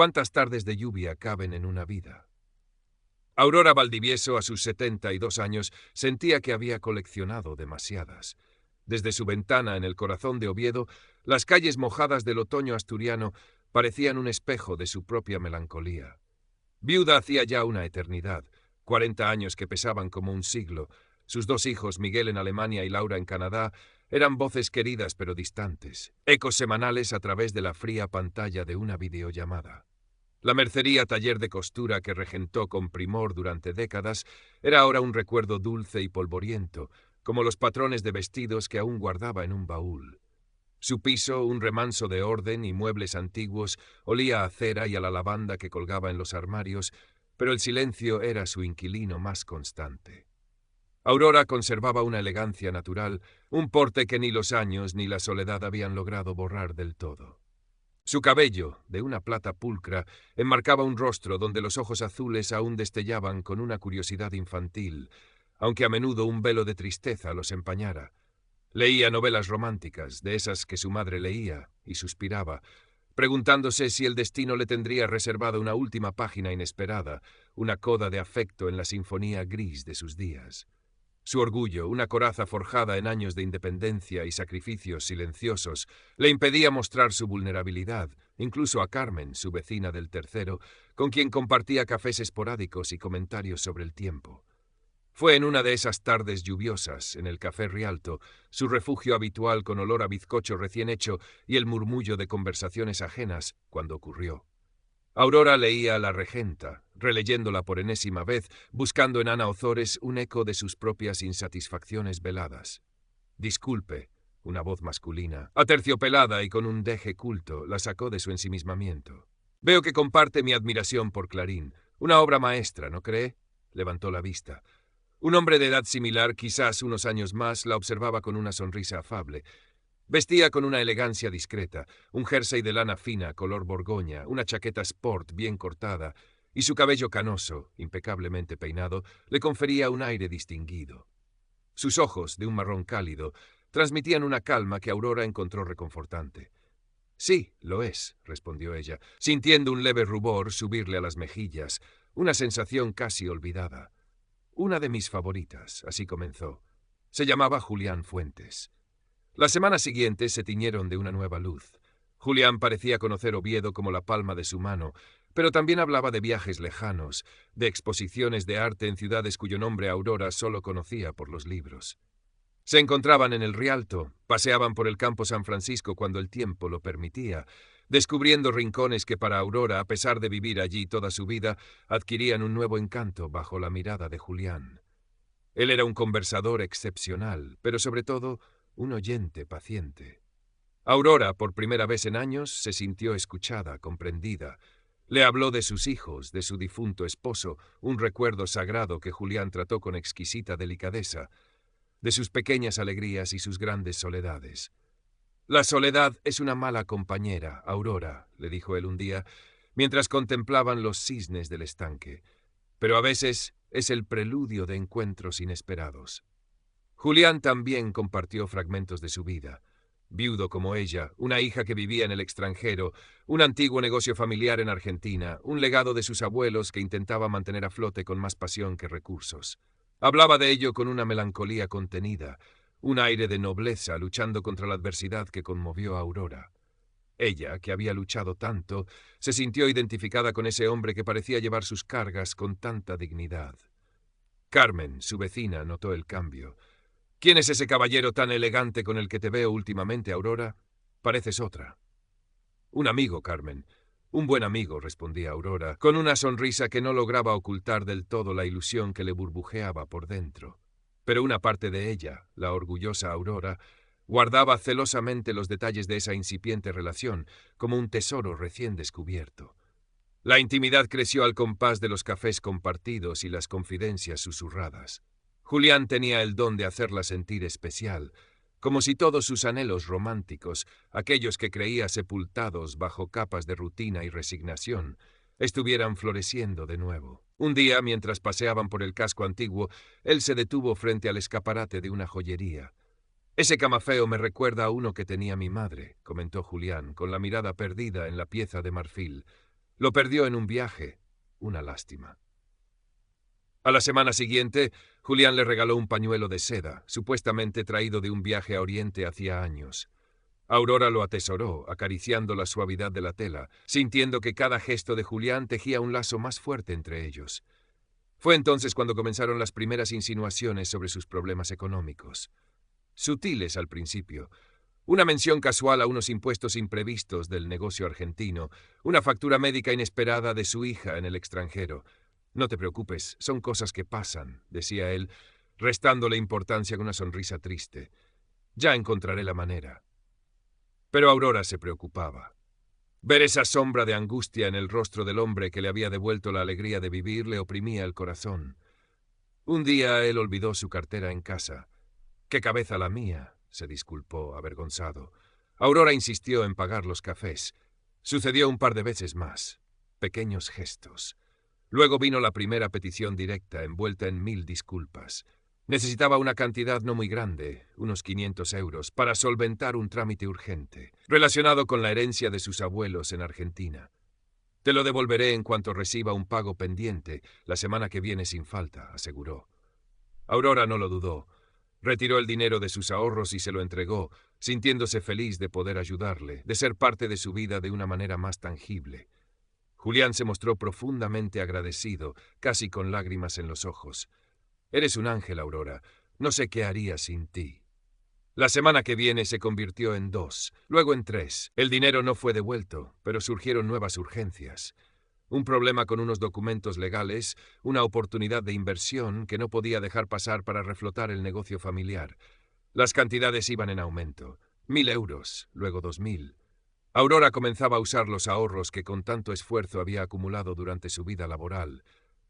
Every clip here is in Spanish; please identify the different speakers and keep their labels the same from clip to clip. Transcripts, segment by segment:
Speaker 1: ¿Cuántas tardes de lluvia caben en una vida? Aurora Valdivieso, a sus 72 años, sentía que había coleccionado demasiadas. Desde su ventana en el corazón de Oviedo, las calles mojadas del otoño asturiano parecían un espejo de su propia melancolía. Viuda hacía ya una eternidad, 40 años que pesaban como un siglo. Sus 2 hijos, Miguel en Alemania y Laura en Canadá, eran voces queridas pero distantes, ecos semanales a través de la fría pantalla de una videollamada. La mercería taller de costura que regentó con primor durante décadas era ahora un recuerdo dulce y polvoriento, como los patrones de vestidos que aún guardaba en un baúl. Su piso, un remanso de orden y muebles antiguos, olía a cera y a la lavanda que colgaba en los armarios, pero el silencio era su inquilino más constante. Aurora conservaba una elegancia natural, un porte que ni los años ni la soledad habían logrado borrar del todo. Su cabello, de una plata pulcra, enmarcaba un rostro donde los ojos azules aún destellaban con una curiosidad infantil, aunque a menudo un velo de tristeza los empañara. Leía novelas románticas, de esas que su madre leía, y suspiraba, preguntándose si el destino le tendría reservado una última página inesperada, una coda de afecto en la sinfonía gris de sus días. Su orgullo, una coraza forjada en años de independencia y sacrificios silenciosos, le impedía mostrar su vulnerabilidad, incluso a Carmen, su vecina del tercero, con quien compartía cafés esporádicos y comentarios sobre el tiempo. Fue en una de esas tardes lluviosas, en el Café Rialto, su refugio habitual con olor a bizcocho recién hecho y el murmullo de conversaciones ajenas, cuando ocurrió. Aurora leía a La Regenta, releyéndola por enésima vez, buscando en Ana Ozores un eco de sus propias insatisfacciones veladas. Disculpe, una voz masculina, aterciopelada y con un deje culto, la sacó de su ensimismamiento. Veo que comparte mi admiración por Clarín. Una obra maestra, ¿no cree? Levantó la vista. Un hombre de edad similar, quizás unos años más, la observaba con una sonrisa afable. Vestía con una elegancia discreta, un jersey de lana fina, color borgoña, una chaqueta sport bien cortada, y su cabello canoso, impecablemente peinado, le confería un aire distinguido. Sus ojos, de un marrón cálido, transmitían una calma que Aurora encontró reconfortante. Sí, lo es, respondió ella, sintiendo un leve rubor subirle a las mejillas, una sensación casi olvidada. Una de mis favoritas, así comenzó. Se llamaba Julián Fuentes. Las semanas siguientes se tiñeron de una nueva luz. Julián parecía conocer Oviedo como la palma de su mano, pero también hablaba de viajes lejanos, de exposiciones de arte en ciudades cuyo nombre Aurora solo conocía por los libros. Se encontraban en el Rialto, paseaban por el campo San Francisco cuando el tiempo lo permitía, descubriendo rincones que para Aurora, a pesar de vivir allí toda su vida, adquirían un nuevo encanto bajo la mirada de Julián. Él era un conversador excepcional, pero sobre todo un oyente paciente. Aurora, por primera vez en años, se sintió escuchada, comprendida. Le habló de sus hijos, de su difunto esposo, un recuerdo sagrado que Julián trató con exquisita delicadeza, de sus pequeñas alegrías y sus grandes soledades. La soledad es una mala compañera, Aurora, le dijo él un día, mientras contemplaban los cisnes del estanque, pero a veces es el preludio de encuentros inesperados. Julián también compartió fragmentos de su vida. Viudo como ella, una hija que vivía en el extranjero, un antiguo negocio familiar en Argentina, un legado de sus abuelos que intentaba mantener a flote con más pasión que recursos. Hablaba de ello con una melancolía contenida, un aire de nobleza luchando contra la adversidad que conmovió a Aurora. Ella, que había luchado tanto, se sintió identificada con ese hombre que parecía llevar sus cargas con tanta dignidad. Carmen, su vecina, notó el cambio. ¿Quién es ese caballero tan elegante con el que te veo últimamente, Aurora? Pareces otra. Un amigo, Carmen. Un buen amigo, respondía Aurora, con una sonrisa que no lograba ocultar del todo la ilusión que le burbujeaba por dentro. Pero una parte de ella, la orgullosa Aurora, guardaba celosamente los detalles de esa incipiente relación, como un tesoro recién descubierto. La intimidad creció al compás de los cafés compartidos y las confidencias susurradas. Julián tenía el don de hacerla sentir especial, como si todos sus anhelos románticos, aquellos que creía sepultados bajo capas de rutina y resignación, estuvieran floreciendo de nuevo. Un día, mientras paseaban por el casco antiguo, él se detuvo frente al escaparate de una joyería. «Ese camafeo me recuerda a uno que tenía mi madre», comentó Julián, con la mirada perdida en la pieza de marfil. Lo perdió en un viaje. Una lástima. A la semana siguiente, Julián le regaló un pañuelo de seda, supuestamente traído de un viaje a Oriente hacía años. Aurora lo atesoró, acariciando la suavidad de la tela, sintiendo que cada gesto de Julián tejía un lazo más fuerte entre ellos. Fue entonces cuando comenzaron las primeras insinuaciones sobre sus problemas económicos. Sutiles al principio. Una mención casual a unos impuestos imprevistos del negocio argentino, una factura médica inesperada de su hija en el extranjero. «No te preocupes, son cosas que pasan», decía él, restándole importancia con una sonrisa triste. «Ya encontraré la manera». Pero Aurora se preocupaba. Ver esa sombra de angustia en el rostro del hombre que le había devuelto la alegría de vivir le oprimía el corazón. Un día él olvidó su cartera en casa. «¡Qué cabeza la mía!», se disculpó, avergonzado. Aurora insistió en pagar los cafés. Sucedió un par de veces más. Pequeños gestos. Luego vino la primera petición directa, envuelta en 1000 disculpas. Necesitaba una cantidad no muy grande, unos 500 euros, para solventar un trámite urgente, relacionado con la herencia de sus abuelos en Argentina. «Te lo devolveré en cuanto reciba un pago pendiente, la semana que viene sin falta», aseguró. Aurora no lo dudó. Retiró el dinero de sus ahorros y se lo entregó, sintiéndose feliz de poder ayudarle, de ser parte de su vida de una manera más tangible. Julián se mostró profundamente agradecido, casi con lágrimas en los ojos. «Eres un ángel, Aurora. No sé qué haría sin ti». La semana que viene se convirtió en 2, luego en 3. El dinero no fue devuelto, pero surgieron nuevas urgencias. Un problema con unos documentos legales, una oportunidad de inversión que no podía dejar pasar para reflotar el negocio familiar. Las cantidades iban en aumento. 1000 euros, luego 2000. Aurora comenzaba a usar los ahorros que con tanto esfuerzo había acumulado durante su vida laboral.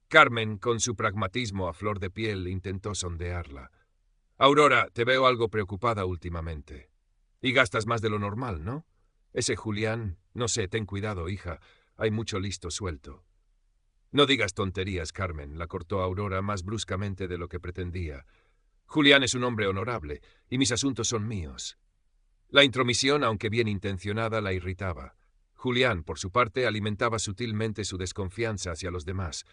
Speaker 1: Carmen, con su pragmatismo a flor de piel, intentó sondearla. «Aurora, te veo algo preocupada últimamente. Y gastas más de lo normal, ¿no? Ese Julián, no sé, ten cuidado, hija. Hay mucho listo suelto». «No digas tonterías, Carmen», la cortó Aurora más bruscamente de lo que pretendía. «Julián es un hombre honorable, y mis asuntos son míos». La intromisión, aunque bien intencionada, la irritaba. Julián, por su parte, alimentaba sutilmente su desconfianza hacia los demás.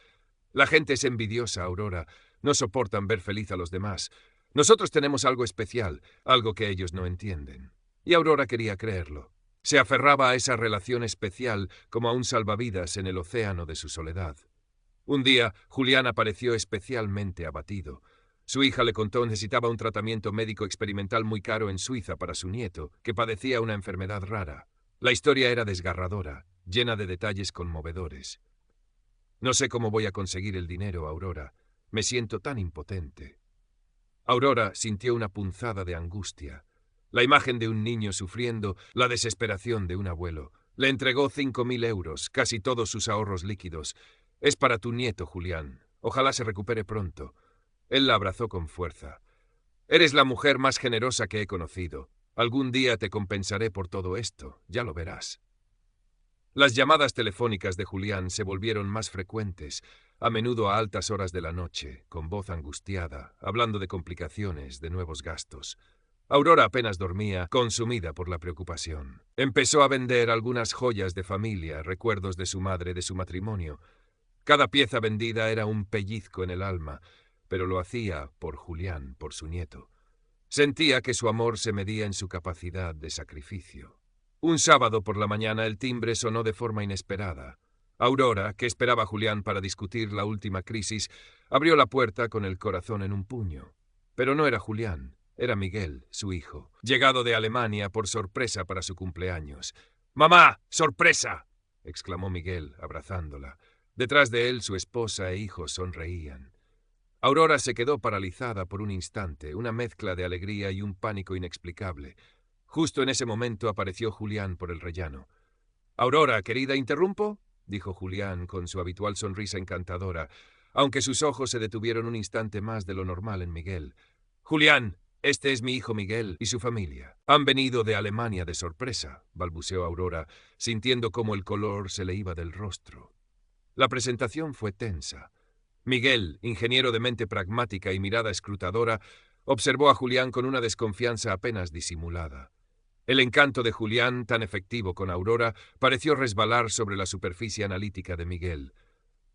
Speaker 1: «La gente es envidiosa, Aurora. No soportan ver feliz a los demás. Nosotros tenemos algo especial, algo que ellos no entienden». Y Aurora quería creerlo. Se aferraba a esa relación especial como a un salvavidas en el océano de su soledad. Un día, Julián apareció especialmente abatido. Su hija le contó que necesitaba un tratamiento médico experimental muy caro en Suiza para su nieto, que padecía una enfermedad rara. La historia era desgarradora, llena de detalles conmovedores. «No sé cómo voy a conseguir el dinero, Aurora. Me siento tan impotente». Aurora sintió una punzada de angustia. La imagen de un niño sufriendo, la desesperación de un abuelo. Le entregó 5000 euros, casi todos sus ahorros líquidos. «Es para tu nieto, Julián. Ojalá se recupere pronto». Él la abrazó con fuerza. «Eres la mujer más generosa que he conocido. Algún día te compensaré por todo esto, ya lo verás». Las llamadas telefónicas de Julián se volvieron más frecuentes, a menudo a altas horas de la noche, con voz angustiada, hablando de complicaciones, de nuevos gastos. Aurora apenas dormía, consumida por la preocupación. Empezó a vender algunas joyas de familia, recuerdos de su madre, de su matrimonio. Cada pieza vendida era un pellizco en el alma, pero lo hacía por Julián, por su nieto. Sentía que su amor se medía en su capacidad de sacrificio. Un sábado por la mañana el timbre sonó de forma inesperada. Aurora, que esperaba a Julián para discutir la última crisis, abrió la puerta con el corazón en un puño. Pero no era Julián, era Miguel, su hijo, llegado de Alemania por sorpresa para su cumpleaños. «¡Mamá! ¡Sorpresa!», exclamó Miguel, abrazándola. Detrás de él su esposa e hijos sonreían. Aurora se quedó paralizada por un instante, una mezcla de alegría y un pánico inexplicable. Justo en ese momento apareció Julián por el rellano. «Aurora, querida, ¿interrumpo?», dijo Julián con su habitual sonrisa encantadora, aunque sus ojos se detuvieron un instante más de lo normal en Miguel. «Julián, este es mi hijo Miguel y su familia. Han venido de Alemania de sorpresa», balbuceó Aurora, sintiendo cómo el color se le iba del rostro. La presentación fue tensa. Miguel, ingeniero de mente pragmática y mirada escrutadora, observó a Julián con una desconfianza apenas disimulada. El encanto de Julián, tan efectivo con Aurora, pareció resbalar sobre la superficie analítica de Miguel.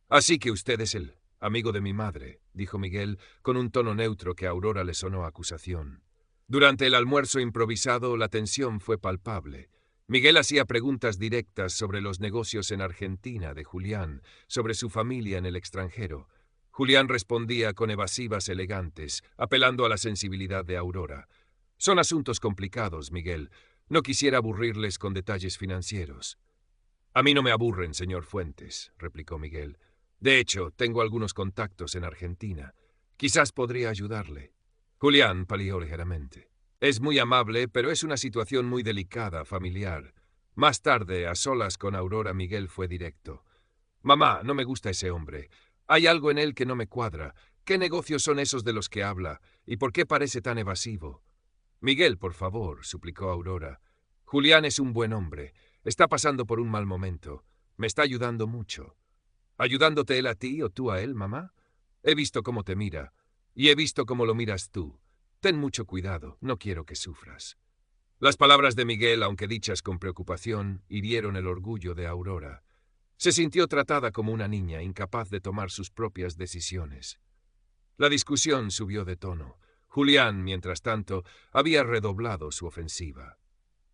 Speaker 1: «Así que usted es el amigo de mi madre», dijo Miguel, con un tono neutro que a Aurora le sonó acusación. Durante el almuerzo improvisado, la tensión fue palpable. Miguel hacía preguntas directas sobre los negocios en Argentina de Julián, sobre su familia en el extranjero. Julián respondía con evasivas elegantes, apelando a la sensibilidad de Aurora. «Son asuntos complicados, Miguel. No quisiera aburrirles con detalles financieros». «A mí no me aburren, señor Fuentes», replicó Miguel. «De hecho, tengo algunos contactos en Argentina. Quizás podría ayudarle». Julián palió ligeramente. «Es muy amable, pero es una situación muy delicada, familiar». Más tarde, a solas con Aurora, Miguel fue directo. «Mamá, no me gusta ese hombre. Hay algo en él que no me cuadra. ¿Qué negocios son esos de los que habla? ¿Y por qué parece tan evasivo?» «Miguel, por favor», suplicó Aurora. «Julián es un buen hombre. Está pasando por un mal momento. Me está ayudando mucho». «¿Ayudándote él a ti o tú a él, mamá? He visto cómo te mira. Y he visto cómo lo miras tú. Ten mucho cuidado. No quiero que sufras». Las palabras de Miguel, aunque dichas con preocupación, hirieron el orgullo de Aurora. Se sintió tratada como una niña, incapaz de tomar sus propias decisiones. La discusión subió de tono. Julián, mientras tanto, había redoblado su ofensiva.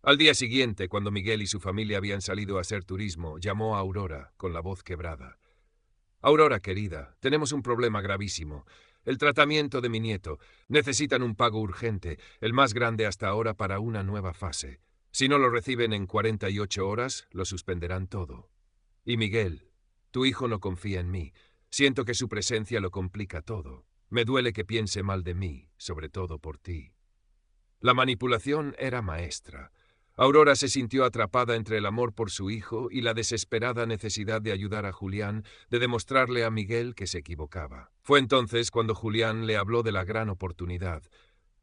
Speaker 1: Al día siguiente, cuando Miguel y su familia habían salido a hacer turismo, llamó a Aurora, con la voz quebrada. «Aurora, querida, tenemos un problema gravísimo. El tratamiento de mi nieto. Necesitan un pago urgente, el más grande hasta ahora para una nueva fase. Si no lo reciben en 48 horas, lo suspenderán todo. Y Miguel, tu hijo no confía en mí. Siento que su presencia lo complica todo. Me duele que piense mal de mí, sobre todo por ti». La manipulación era maestra. Aurora se sintió atrapada entre el amor por su hijo y la desesperada necesidad de ayudar a Julián, de demostrarle a Miguel que se equivocaba. Fue entonces cuando Julián le habló de la gran oportunidad.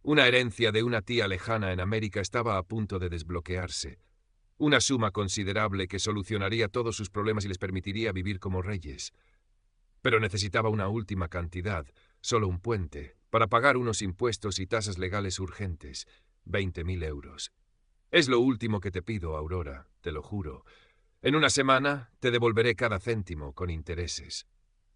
Speaker 1: Una herencia de una tía lejana en América estaba a punto de desbloquearse. Una suma considerable que solucionaría todos sus problemas y les permitiría vivir como reyes. Pero necesitaba una última cantidad, solo un puente, para pagar unos impuestos y tasas legales urgentes, 20.000 euros. «Es lo último que te pido, Aurora, te lo juro. En una semana te devolveré cada céntimo con intereses.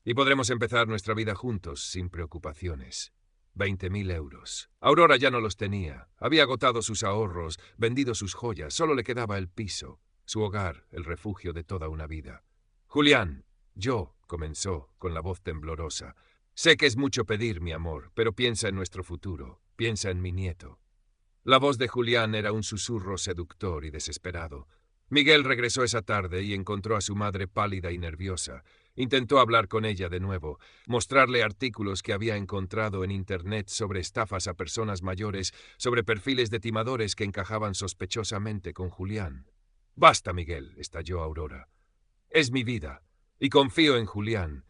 Speaker 1: Y podremos empezar nuestra vida juntos, sin preocupaciones. 20.000 euros. Aurora ya no los tenía. Había agotado sus ahorros, vendido sus joyas. Solo le quedaba el piso, su hogar, el refugio de toda una vida. «Julián, yo», comenzó, con la voz temblorosa. «Sé que es mucho pedir, mi amor, pero piensa en nuestro futuro. Piensa en mi nieto». La voz de Julián era un susurro seductor y desesperado. Miguel regresó esa tarde y encontró a su madre pálida y nerviosa. Intentó hablar con ella de nuevo, mostrarle artículos que había encontrado en Internet sobre estafas a personas mayores, sobre perfiles de timadores que encajaban sospechosamente con Julián. «Basta, Miguel», estalló Aurora. «Es mi vida, y confío en Julián.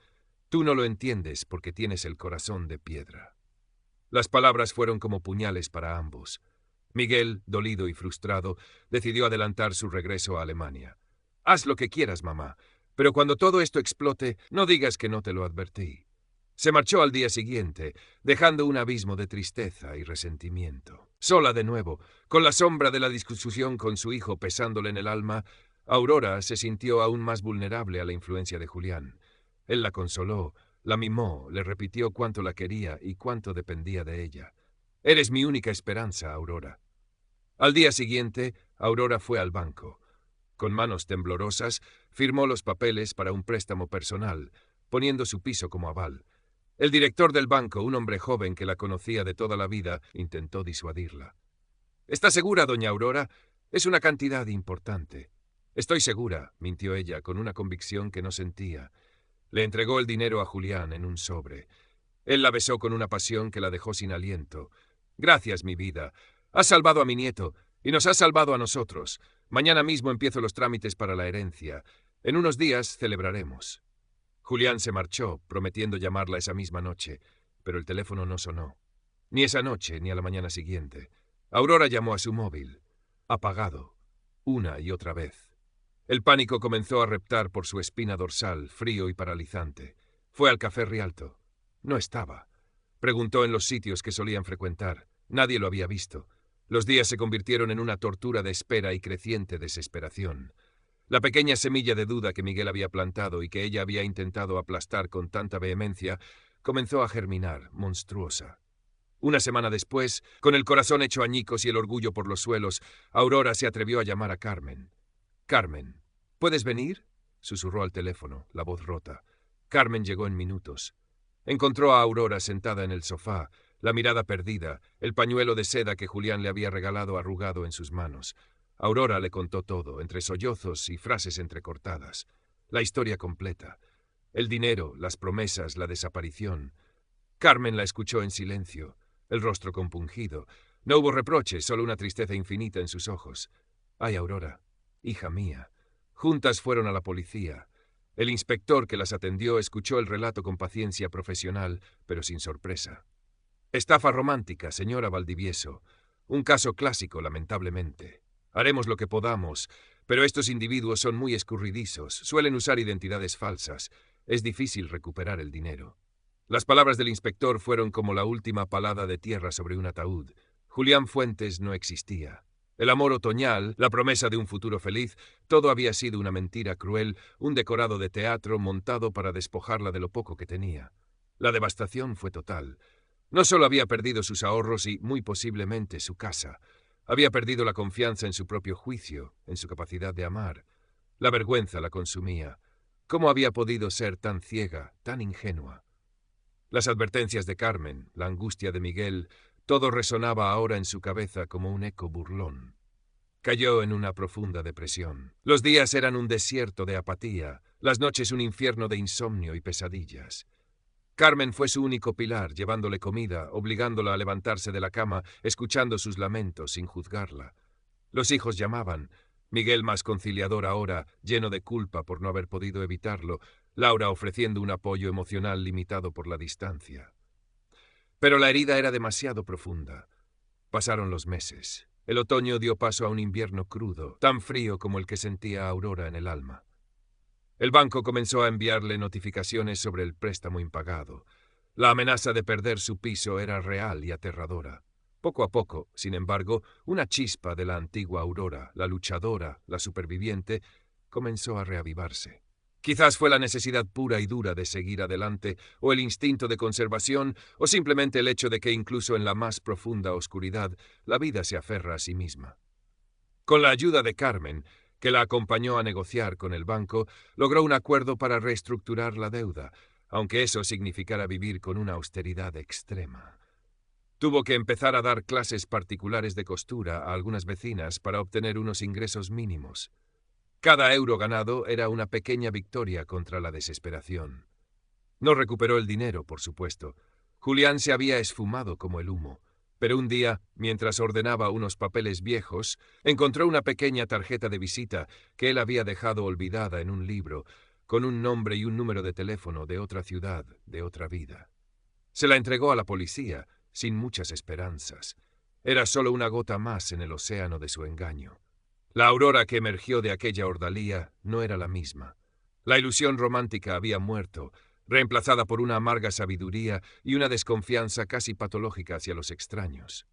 Speaker 1: Tú no lo entiendes porque tienes el corazón de piedra». Las palabras fueron como puñales para ambos. Miguel, dolido y frustrado, decidió adelantar su regreso a Alemania. «Haz lo que quieras, mamá, pero cuando todo esto explote, no digas que no te lo advertí». Se marchó al día siguiente, dejando un abismo de tristeza y resentimiento. Sola de nuevo, con la sombra de la discusión con su hijo pesándole en el alma, Aurora se sintió aún más vulnerable a la influencia de Julián. Él la consoló, la mimó, le repitió cuánto la quería y cuánto dependía de ella. «Eres mi única esperanza, Aurora». Al día siguiente, Aurora fue al banco. Con manos temblorosas, firmó los papeles para un préstamo personal, poniendo su piso como aval. El director del banco, un hombre joven que la conocía de toda la vida, intentó disuadirla. «¿Está segura, doña Aurora? Es una cantidad importante». «Estoy segura», mintió ella, con una convicción que no sentía. Le entregó el dinero a Julián en un sobre. Él la besó con una pasión que la dejó sin aliento. «Gracias, mi vida. Has salvado a mi nieto, y nos has salvado a nosotros. Mañana mismo empiezo los trámites para la herencia. En unos días celebraremos». Julián se marchó, prometiendo llamarla esa misma noche, pero el teléfono no sonó. Ni esa noche, ni a la mañana siguiente. Aurora llamó a su móvil. Apagado. Una y otra vez. El pánico comenzó a reptar por su espina dorsal, frío y paralizante. Fue al Café Rialto. No estaba. Preguntó en los sitios que solían frecuentar. Nadie lo había visto. Los días se convirtieron en una tortura de espera y creciente desesperación. La pequeña semilla de duda que Miguel había plantado y que ella había intentado aplastar con tanta vehemencia, comenzó a germinar, monstruosa. Una semana después, con el corazón hecho añicos y el orgullo por los suelos, Aurora se atrevió a llamar a Carmen. «Carmen, ¿puedes venir?», susurró al teléfono, la voz rota. Carmen llegó en minutos. Encontró a Aurora sentada en el sofá, la mirada perdida, el pañuelo de seda que Julián le había regalado arrugado en sus manos. Aurora le contó todo, entre sollozos y frases entrecortadas. La historia completa. El dinero, las promesas, la desaparición. Carmen la escuchó en silencio, el rostro compungido. No hubo reproches, solo una tristeza infinita en sus ojos. «Ay, Aurora, hija mía». Juntas fueron a la policía. El inspector que las atendió escuchó el relato con paciencia profesional, pero sin sorpresa. «Estafa romántica, señora Valdivieso. Un caso clásico, lamentablemente. Haremos lo que podamos, pero estos individuos son muy escurridizos, suelen usar identidades falsas. Es difícil recuperar el dinero». Las palabras del inspector fueron como la última palada de tierra sobre un ataúd. Julián Fuentes no existía. El amor otoñal, la promesa de un futuro feliz, todo había sido una mentira cruel, un decorado de teatro montado para despojarla de lo poco que tenía. La devastación fue total. No solo había perdido sus ahorros y, muy posiblemente, su casa. Había perdido la confianza en su propio juicio, en su capacidad de amar. La vergüenza la consumía. ¿Cómo había podido ser tan ciega, tan ingenua? Las advertencias de Carmen, la angustia de Miguel, todo resonaba ahora en su cabeza como un eco burlón. Cayó en una profunda depresión. Los días eran un desierto de apatía, las noches un infierno de insomnio y pesadillas. Carmen fue su único pilar, llevándole comida, obligándola a levantarse de la cama, escuchando sus lamentos sin juzgarla. Los hijos llamaban. Miguel más conciliador ahora, lleno de culpa por no haber podido evitarlo, Laura ofreciendo un apoyo emocional limitado por la distancia. Pero la herida era demasiado profunda. Pasaron los meses. El otoño dio paso a un invierno crudo, tan frío como el que sentía Aurora en el alma. El banco comenzó a enviarle notificaciones sobre el préstamo impagado. La amenaza de perder su piso era real y aterradora. Poco a poco, sin embargo, una chispa de la antigua Aurora, la luchadora, la superviviente, comenzó a reavivarse. Quizás fue la necesidad pura y dura de seguir adelante, o el instinto de conservación, o simplemente el hecho de que incluso en la más profunda oscuridad, la vida se aferra a sí misma. Con la ayuda de Carmen, que la acompañó a negociar con el banco, logró un acuerdo para reestructurar la deuda, aunque eso significara vivir con una austeridad extrema. Tuvo que empezar a dar clases particulares de costura a algunas vecinas para obtener unos ingresos mínimos. Cada euro ganado era una pequeña victoria contra la desesperación. No recuperó el dinero, por supuesto. Julián se había esfumado como el humo. Pero un día, mientras ordenaba unos papeles viejos, encontró una pequeña tarjeta de visita que él había dejado olvidada en un libro, con un nombre y un número de teléfono de otra ciudad, de otra vida. Se la entregó a la policía, sin muchas esperanzas. Era solo una gota más en el océano de su engaño. La Aurora que emergió de aquella ordalía no era la misma. La ilusión romántica había muerto, reemplazada por una amarga sabiduría y una desconfianza casi patológica hacia los extraños.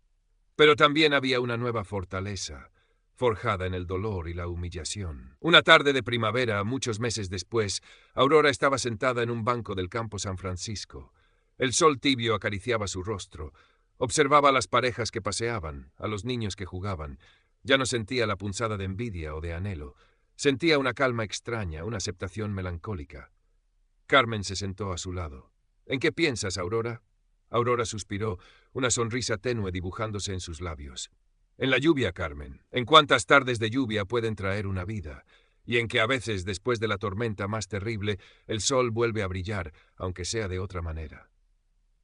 Speaker 1: Pero también había una nueva fortaleza, forjada en el dolor y la humillación. Una tarde de primavera, muchos meses después, Aurora estaba sentada en un banco del campo San Francisco. El sol tibio acariciaba su rostro. Observaba a las parejas que paseaban, a los niños que jugaban. Ya no sentía la punzada de envidia o de anhelo. Sentía una calma extraña, una aceptación melancólica. Carmen se sentó a su lado. «¿En qué piensas, Aurora?». Aurora suspiró, una sonrisa tenue dibujándose en sus labios. «En la lluvia, Carmen. En cuántas tardes de lluvia pueden traer una vida. Y en que a veces, después de la tormenta más terrible, el sol vuelve a brillar, aunque sea de otra manera».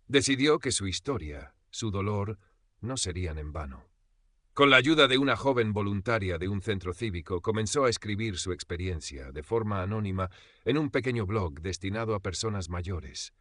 Speaker 1: Decidió que su historia, su dolor, no serían en vano. Con la ayuda de una joven voluntaria de un centro cívico, comenzó a escribir su experiencia, de forma anónima, en un pequeño blog destinado a personas mayores.